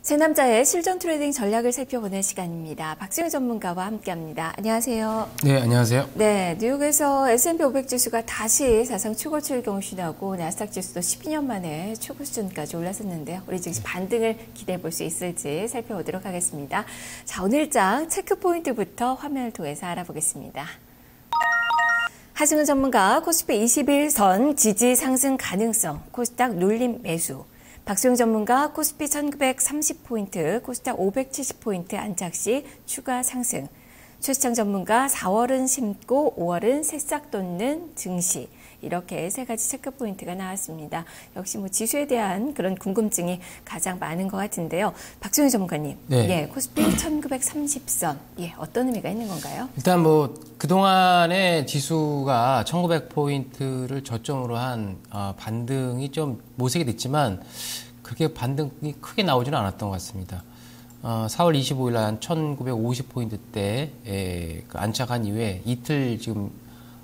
새남자의 실전 트레이딩 전략을 살펴보는 시간입니다. 박수영 전문가와 함께합니다. 안녕하세요. 네, 안녕하세요. 네, 뉴욕에서 S&P 500 지수가 다시 사상 최고치를 경신하고 나스닥 지수도 12년 만에 최고 수준까지 올랐었는데요. 우리 즉시 반등을 기대해 볼 수 있을지 살펴보도록 하겠습니다. 자, 오늘장 체크 포인트부터 화면을 통해서 알아보겠습니다. 하승훈 전문가 코스피 21선 지지 상승 가능성, 코스닥 눌림 매수. 박수영 전문가 코스피 1930포인트, 코스닥 570포인트 안착 시 추가 상승. 최수창 전문가 4월은 심고 5월은 새싹 돋는 증시. 이렇게 세 가지 체크 포인트가 나왔습니다. 역시 지수에 대한 그런 궁금증이 가장 많은 것 같은데요. 박수영 전문가님, 네. 코스피 1930선, 어떤 의미가 있는 건가요? 일단 그동안에 지수가 1900포인트를 저점으로 한 반등이 좀 모색이 됐지만 그렇게 반등이 크게 나오지는 않았던 것 같습니다. 4월 25일 날 1950포인트 때 안착한 이후에 이틀 지금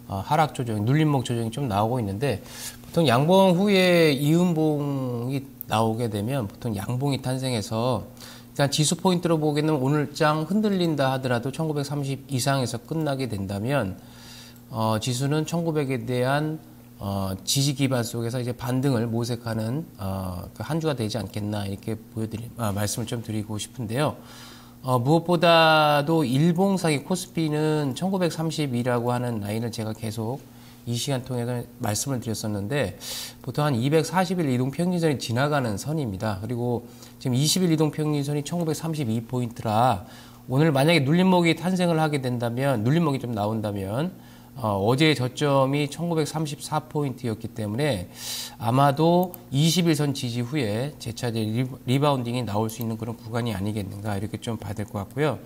하락 조정, 눌림목 조정이 좀 나오고 있는데 보통 양봉 후에 이음봉이 나오게 되면 보통 양봉이 탄생해서 일단 지수 포인트로 보게 되면 오늘장 흔들린다 하더라도 1930 이상에서 끝나게 된다면 지수는 1900에 대한 지지 기반 속에서 이제 반등을 모색하는 한 주가 되지 않겠나 이렇게 말씀을 좀 드리고 싶은데요. 무엇보다도 일봉상의 코스피는 1930이라고 하는 라인을 제가 계속 이 시간 통해서 말씀을 드렸었는데 보통 한 240일 이동 평균선이 지나가는 선입니다. 그리고 지금 20일 이동 평균선이 1932포인트라 오늘 만약에 눌림목이 탄생을 하게 된다면 눌림목이 좀 나온다면 어제의 저점이 1934포인트였기 때문에 아마도 21선 지지 후에 재차례 리바운딩이 나올 수 있는 그런 구간이 아니겠는가 이렇게 좀 봐야 될 것 같고요.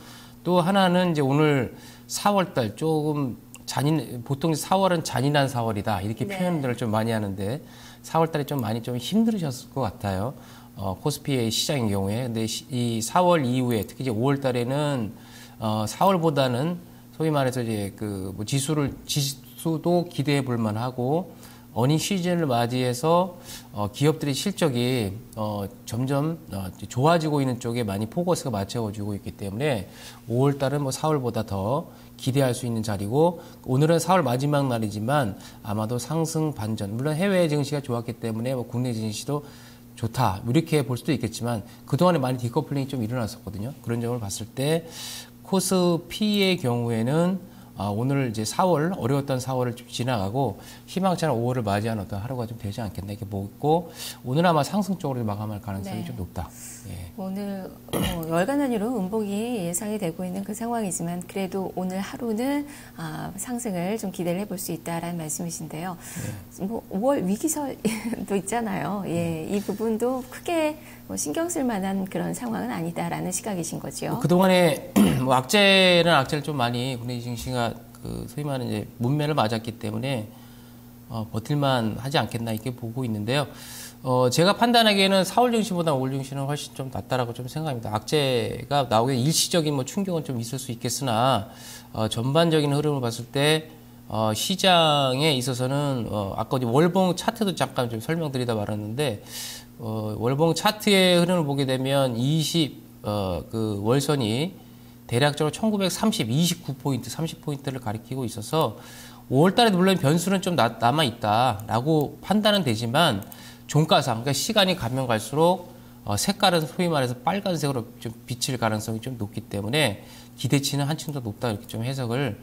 또 하나는 이제 오늘 4월달 조금 보통 4월은 잔인한 4월이다 이렇게 표현들을 좀 많이 하는데 4월달에 좀 많이 좀 힘들으셨을 것 같아요. 코스피의 시장인 경우에. 근데 이 4월 이후에 특히 이제 5월달에는 4월보다는 소위 말해서 이제 지수도 기대해 볼 만하고 어닝 시즌을 맞이해서 기업들의 실적이 점점 좋아지고 있는 쪽에 많이 포커스가 맞춰지고 있기 때문에 5월 달은 4월보다 더 기대할 수 있는 자리고 오늘은 4월 마지막 날이지만 아마도 상승 반전 물론 해외 증시가 좋았기 때문에 국내 증시도 좋다 이렇게 볼 수도 있겠지만 그동안에 많이 디커플링이 좀 일어났었거든요. 그런 점을 봤을 때 코스피의 경우에는 오늘 이제 4월, 어려웠던 4월을 좀 지나가고 희망찬 5월을 맞이한 어떤 하루가 좀 되지 않겠나 이렇게 보고 있고 오늘 아마 상승 쪽으로 마감할 가능성이 좀 높다. 예. 오늘 월간 단위로 음봉이 예상이 되고 있는 그 상황이지만 그래도 오늘 하루는 상승을 좀 기대를 해볼 수 있다라는 말씀이신데요. 5월 위기설도 있잖아요. 이 부분도 크게 신경 쓸 만한 그런 상황은 아니다라는 시각이신 거죠. 그동안에 악재는 악재를 좀 많이 국내 증시가 소위 말하는 이제 문매를 맞았기 때문에 버틸만 하지 않겠나 이렇게 보고 있는데요. 제가 판단하기에는 4월 증시보다 5월 증시는 훨씬 좀 낫다라고 좀 생각합니다. 악재가 나오게 일시적인 충격은 좀 있을 수 있겠으나 전반적인 흐름을 봤을 때 시장에 있어서는 아까 월봉 차트도 잠깐 좀 설명드리다 말았는데 월봉 차트의 흐름을 보게 되면 월선이 대략적으로 1930, 29포인트, 30포인트를 가리키고 있어서 5월 달에 물론 변수는 좀 남아있다라고 판단은 되지만 종가상, 그러니까 시간이 가면 갈수록 색깔은 소위 말해서 빨간색으로 좀 비칠 가능성이 좀 높기 때문에 기대치는 한층 더 높다 이렇게 좀 해석을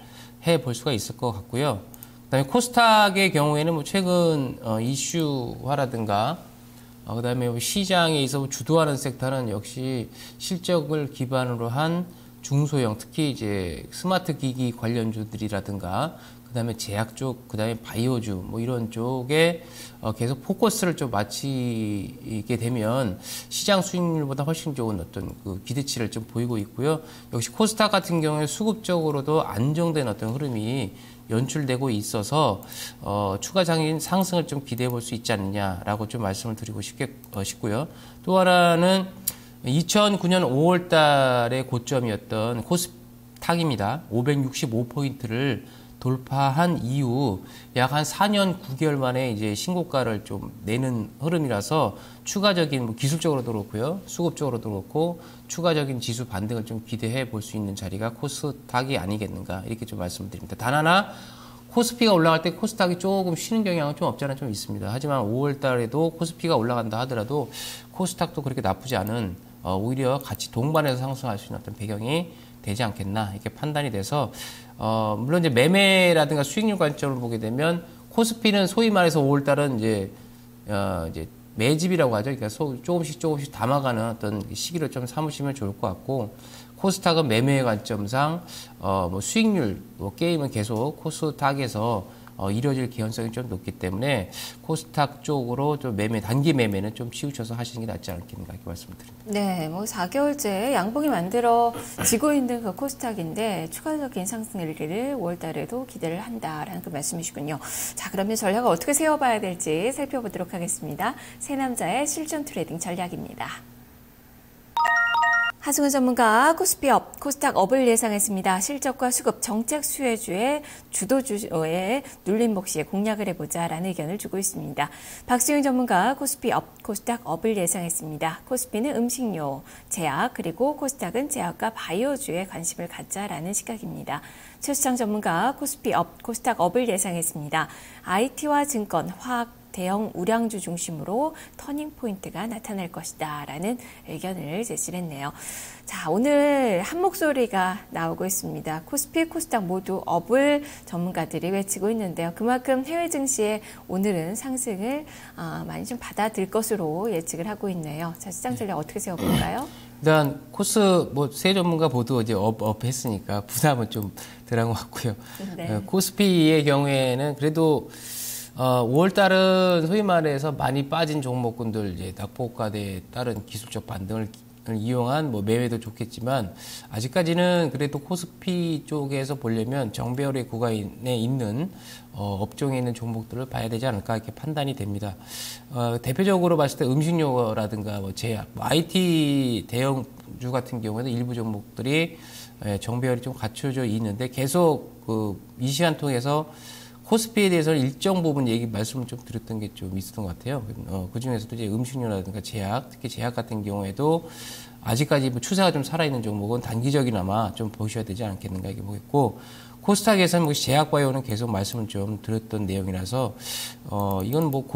해 볼 수가 있을 것 같고요. 그다음에 코스닥의 경우에는 최근 이슈화라든가 그다음에 시장에 있어 주도하는 섹터는 역시 실적을 기반으로 한 중소형, 특히 이제 스마트 기기 관련주들이라든가, 그다음에 제약 쪽, 그다음에 바이오주, 이런 쪽에 계속 포커스를 좀 맞추게 되면 시장 수익률보다 훨씬 좋은 어떤 기대치를 좀 보이고 있고요. 역시 코스닥 같은 경우에 수급적으로도 안정된 어떤 흐름이 연출되고 있어서 추가적인 상승을 좀 기대해 볼 수 있지 않느냐라고 좀 말씀을 드리고 싶고요. 또 하나는 2009년 5월 달의 고점이었던 코스닥입니다. 565포인트를 돌파한 이후 약 한 4년 9개월 만에 이제 신고가를 좀 내는 흐름이라서 추가적인 뭐 기술적으로도 그렇고요, 수급적으로도 그렇고 추가적인 지수 반등을 좀 기대해 볼 수 있는 자리가 코스닥이 아니겠는가 이렇게 좀 말씀을 드립니다. 단 하나 코스피가 올라갈 때 코스닥이 조금 쉬는 경향은 좀 없지 않아 좀 있습니다. 하지만 5월 달에도 코스피가 올라간다 하더라도 코스닥도 그렇게 나쁘지 않은 오히려 같이 동반해서 상승할 수 있는 어떤 배경이 되지 않겠나 이렇게 판단이 돼서 물론 이제 매매라든가 수익률 관점을 보게 되면 코스피는 소위 말해서 5월 달은 이제 매집이라고 하죠. 그러니까 조금씩 담아가는 어떤 시기를 좀 삼으시면 좋을 것 같고 코스닥은 매매의 관점상 뭐 수익률 뭐 게임은 계속 코스닥에서 이뤄질 개연성이 좀 높기 때문에 코스닥 쪽으로 좀 단기 매매는 좀 치우쳐서 하시는 게 낫지 않겠는가 이렇게 말씀드립니다. 네, 뭐 4개월째 양봉이 만들어지고 있는 그 코스닥인데 추가적인 상승 일기를 5월 달에도 기대를 한다라는 그 말씀이시군요. 자, 그러면 전략을 어떻게 세워봐야 될지 살펴보도록 하겠습니다. 세 남자의 실전 트레이딩 전략입니다. 하승훈 전문가 코스피 업, 코스닥 업을 예상했습니다. 실적과 수급, 정책 수혜주의 주도주의 눌림 몫시에 공략을 해보자라는 의견을 주고 있습니다. 박수영 전문가 코스피 업, 코스닥 업을 예상했습니다. 코스피는 음식료, 제약, 그리고 코스닥은 제약과 바이오주에 관심을 갖자라는 시각입니다. 최수창 전문가 코스피 업, 코스닥 업을 예상했습니다. IT와 증권, 화학, 대형 우량주 중심으로 터닝포인트가 나타날 것이다 라는 의견을 제시를 했네요. 자, 오늘 한 목소리가 나오고 있습니다. 코스피, 코스닥 모두 업을 전문가들이 외치고 있는데요. 그만큼 해외 증시에 오늘은 상승을 많이 좀 받아들 것으로 예측을 하고 있네요. 자, 시장 전략 어떻게 세워볼까요? 일단 세 전문가 모두 이제 업 했으니까 부담은 좀 덜한 것 같고요. 네. 코스피의 경우에는 그래도 5월 달은 소위 말해서 많이 빠진 종목군들 이제 낙폭과대에 따른 기술적 반등을 이용한 뭐 매매도 좋겠지만 아직까지는 그래도 코스피 쪽에서 보려면 정배열의 구간에 있는 업종에 있는 종목들을 봐야 되지 않을까 이렇게 판단이 됩니다. 대표적으로 봤을 때 음식료라든가 뭐 제약, 뭐 IT 대형주 같은 경우에는 일부 종목들이 정배열이 좀 갖춰져 있는데 계속 이 시간 통해서 코스피에 대해서는 일정 부분 말씀을 좀 드렸던 게 좀 있었던 것 같아요. 그 중에서도 이제 음식료라든가 제약, 특히 제약 같은 경우에도 아직까지 뭐 추세가 좀 살아있는 종목은 단기적이나마 좀 보셔야 되지 않겠는가 이렇게 보겠고, 코스닥에서는 뭐 제약 바이오는 계속 말씀을 좀 드렸던 내용이라서, 이건 뭐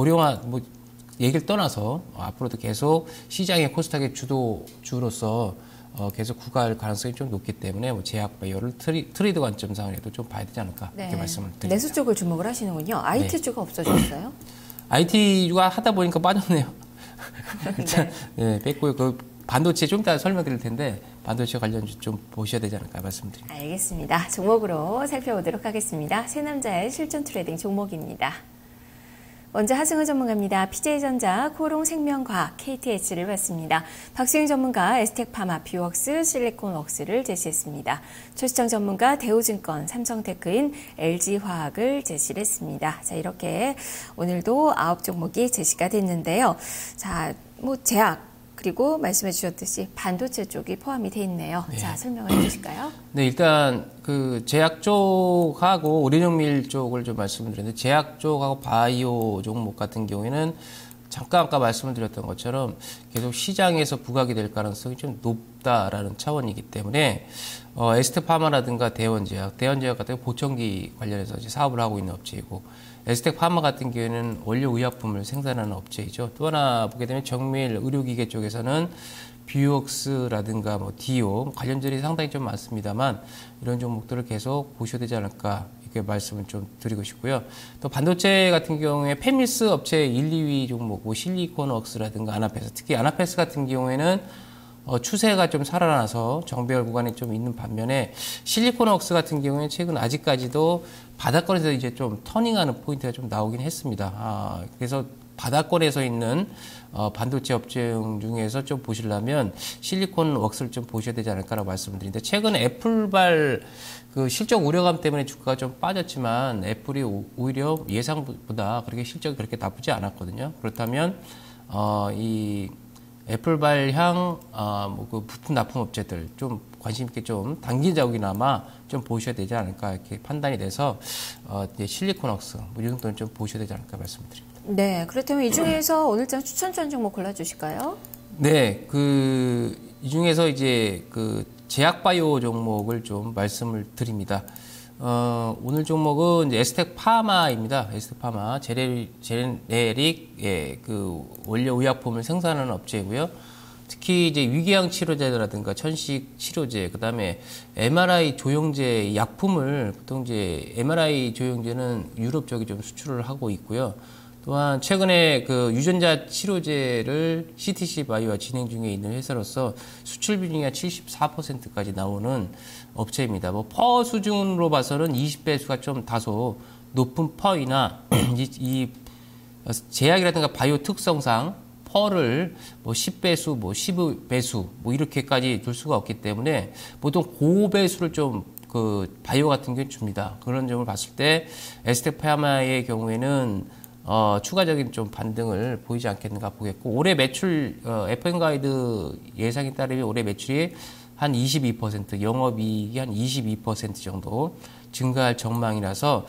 얘기를 떠나서 앞으로도 계속 시장의 코스닥의 주로서 계속 구가할 가능성이 좀 높기 때문에 뭐 제약 바이오를 트레이드 관점상으로도 좀 봐야 되지 않을까 이렇게 말씀을 드립니다. 내수 쪽을 주목을 하시는군요. IT주가 없어졌어요? IT주가 하다 보니까 빠졌네요. 네, 뺐고요. 그 반도체 좀 이따 설명드릴 텐데 반도체 관련주 좀 보셔야 되지 않을까 말씀드립니다. 알겠습니다. 종목으로 살펴보도록 하겠습니다. 세 남자의 실전 트레이딩 종목입니다. 먼저 하승훈 전문가입니다. PJ전자, 코롱생명과학, KTH를 봤습니다. 박수영 전문가, 에스텍파마, 뷰웍스, 실리콘웍스를 제시했습니다. 최수정 전문가, 대우증권, 삼성테크인, LG화학을 제시를 했습니다. 자, 이렇게 오늘도 9종목이 제시가 됐는데요. 자, 뭐 제약, 그리고 말씀해 주셨듯이 반도체 쪽이 포함이 돼 있네요. 네. 자, 설명을 해 주실까요? 네, 일단 그 제약 쪽하고 의료정밀 쪽을 좀 말씀을 드렸는데, 제약 쪽하고 바이오 종목 같은 경우에는 잠깐 아까 말씀을 드렸던 것처럼 계속 시장에서 부각이 될 가능성이 좀 높다라는 차원이기 때문에 에스텍파마라든가 대원제약 같은 경우 보청기 관련해서 이제 사업을 하고 있는 업체이고, 에스텍파마 같은 경우에는 원료 의약품을 생산하는 업체이죠. 또 하나 보게 되면 정밀 의료기계 쪽에서는 뷰웍스라든가 뭐 디오 관련들이 상당히 좀 많습니다만 이런 종목들을 계속 보셔야 되지 않을까 이렇게 말씀을 좀 드리고 싶고요. 또 반도체 같은 경우에 페밀스 업체 1, 2위 종목, 뭐 실리콘웍스라든가 아나페스, 특히 아나페스 같은 경우에는 추세가 좀 살아나서 정배열 구간이 좀 있는 반면에 실리콘웍스 같은 경우에는 최근 아직까지도 바닥권에서 이제 좀 터닝하는 포인트가 좀 나오긴 했습니다. 그래서 바닥권에서 있는 반도체 업종 중에서 좀 보시려면 실리콘웍스를 좀 보셔야 되지 않을까라고 말씀을 드리는데, 최근 애플발 그 실적 우려감 때문에 주가가 좀 빠졌지만 애플이 오히려 예상보다 그렇게 실적이 그렇게 나쁘지 않았거든요. 그렇다면 이 애플 발향 그 부품 납품 업체들 좀 관심 있게 좀 단기적이나마 좀 보셔야 되지 않을까 이렇게 판단이 돼서 이제 실리콘웍스 이 정도는 좀 보셔야 되지 않을까 말씀드립니다. 네, 그렇다면 이 중에서 오늘장 추천전 종목 골라주실까요? 네, 이 중에서 이제 제약바이오 종목을 좀 말씀을 드립니다. 오늘 종목은 이제 에스텍 파마입니다. 에스텍 파마, 제네릭, 원료 의약품을 생산하는 업체이고요. 특히 이제 위궤양 치료제라든가 천식 치료제, 그 다음에 MRI 조영제 약품을 보통 이제 MRI 조영제는 유럽 쪽에 좀 수출을 하고 있고요. 또한 최근에 유전자 치료제를 CTC 바이오와 진행 중에 있는 회사로서 수출 비중이 74%까지 나오는 업체입니다. 퍼 수준으로 봐서는 20배수가 좀 다소 높은 퍼이나 이 제약이라든가 바이오 특성상 퍼를 10배수, 15배수 이렇게까지 둘 수가 없기 때문에 보통 고배수를 좀 바이오 같은 경우에 줍니다. 그런 점을 봤을 때 에스텍 파마의 경우에는 추가적인 좀 반등을 보이지 않겠는가 보겠고, 올해 매출 FM 가이드 예상에 따르면 올해 매출이 한 22%, 영업이익이 한 22% 정도 증가할 전망이라서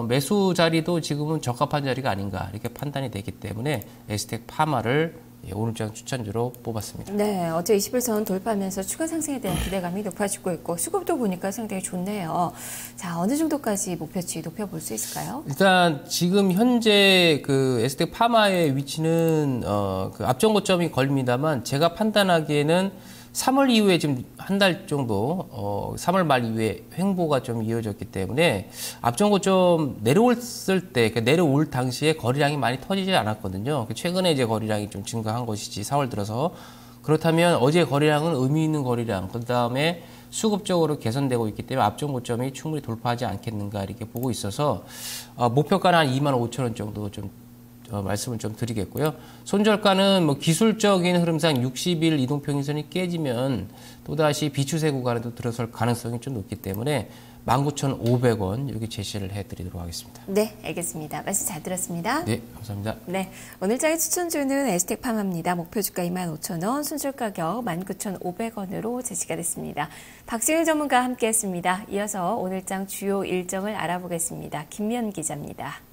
매수 자리도 지금은 적합한 자리가 아닌가 이렇게 판단이 되기 때문에 에스텍 파마를 오늘장 추천주로 뽑았습니다. 네, 어제 21선 돌파하면서 추가 상승에 대한 기대감이 높아지고 있고 수급도 보니까 상당히 좋네요. 자, 어느 정도까지 목표치 높여볼 수 있을까요? 일단 지금 현재 에스텍 파마의 위치는 앞전 고점이 걸립니다만 제가 판단하기에는 3월 이후에 지금 한 달 정도 3월 말 이후에 횡보가 좀 이어졌기 때문에 앞전 고점 내려왔을 때 내려올 당시에 거래량이 많이 터지지 않았거든요. 최근에 이제 거래량이 좀 증가한 것이지 4월 들어서. 그렇다면 어제 거래량은 의미 있는 거래량, 그 다음에 수급적으로 개선되고 있기 때문에 앞전 고점이 충분히 돌파하지 않겠는가 이렇게 보고 있어서 목표가는 한 25,000원 정도 좀 말씀을 좀 드리겠고요. 손절가는 기술적인 흐름상 60일 이동평균선이 깨지면 또다시 비추세 구간에도 들어설 가능성이 좀 높기 때문에 19,500원 이렇게 제시를 해드리도록 하겠습니다. 네, 알겠습니다. 말씀 잘 들었습니다. 네, 감사합니다. 네, 오늘장의 추천주는 에스텍 파마입니다. 목표주가 25,000원, 손절가격 19,500원으로 제시가 됐습니다. 박지윤 전문가와 함께했습니다. 이어서 오늘장 주요 일정을 알아보겠습니다. 김미연 기자입니다.